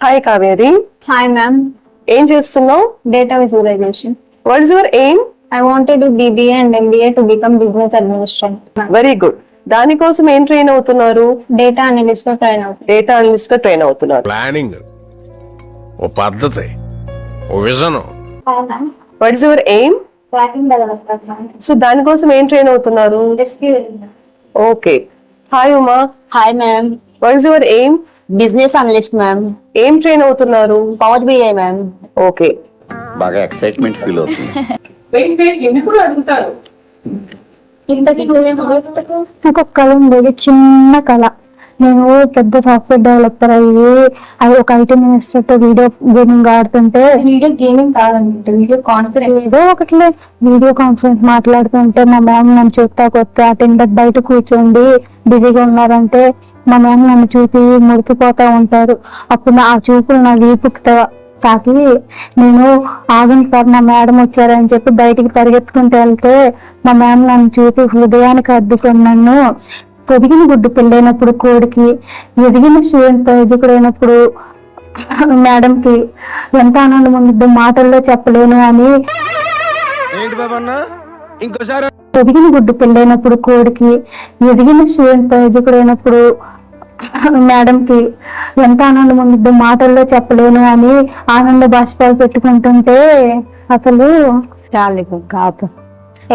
Hi Kaveri. Hi ma'am. ఏం చేస్తున్నావు? Data visualization. What is your aim? I want to do BBA and MBA to become business administrator. Very good. దానికోసం ఏం train అవుతున్నారు? Data analyst గా train అవుతుంది. Data analyst గా train అవుతున్నారు. Planning, ఓ పద్ధతి, ఓ vision. What is your aim? Tracking developer ma'am. So దానికోసం ఏం ట్రైన్ అవుతున్నారు? Okay. Hi Uma. Hi ma'am. What is your aim? Business analyst ma'am. ఏం ట్రైన్ అవుతున్నారు? Power BI ma'am. ఓకే. బాగా ఎక్సైట్మెంట్ ఫీల్ అవుతుంది. నాకు ఒక కళ ఉండేది, చిన్న కళ. నేను పెద్ద సాఫ్ట్వేర్ డెవలపర్ అయ్యి అది ఒక IT మినిస్టర్ తో వీడియో గేమింగ్ ఆడుతుంటే, వీడియో గేమింగ్ కాదంటే వీడియో కాన్ఫరెన్స్. ఏదో ఒకటిలే వీడియో కాన్ఫరెన్స్ మాట్లాడుతుంటే మా మ్యామ్ నన్ను చూస్తా కొత్త అటెండర్ బయట కూర్చోండి బిజీగా ఉన్నారంటే మా మ్యామ్ నన్ను చూపి మురికిపోతా ఉంటారు. అప్పుడు ఆ చూపులు నా వీపుకి తాకి నేను ఆగండి సార్ మా మేడం వచ్చారని చెప్పి బయటికి పరిగెత్తుకుంటూ వెళ్తే మా మ్యామ్ నన్ను చూపి హృదయానికి అద్దుకొని నన్ను పొదిగిన గుడ్డు పెళ్ళైనప్పుడు కోడికి, ఎదిగిన స్టూడెంట్ ప్రయోజకుడైనప్పుడు మేడంకి ఎంత ఆనందం ఉందో మాటల్లో చెప్పలేను అని. పొదిగిన గుడ్డు పెళ్ళైనప్పుడు కోడికి, ఎదిగిన స్టూడెంట్ ప్రయోజకుడైనప్పుడు మేడంకి ఎంత ఆనందం ఉందో మాటల్లో చెప్పలేను అని ఆనంద బాష్పాలు పెట్టుకుంటుంటే అసలు చాలు కాపు.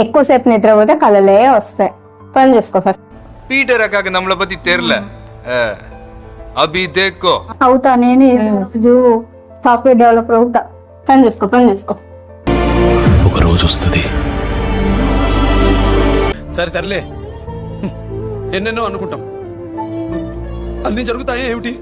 ఎక్కువసేపు నిద్రపోతే కళలే వస్తాయి. పని చూసుకో ఫస్ట్. पीटर रखा के नमला पति तेरला अभी देखो అవుతా. నేను రోజు సాఫ్ట్వేర్ డెవలపర్ అవుతా. పని చూసుకో, పని చూసుకో. ఒక రోజు వస్తుంది. సరే తరలే, ఎన్నెన్నో అనుకుంటాం, అన్ని జరుగుతాయి ఏమిటి?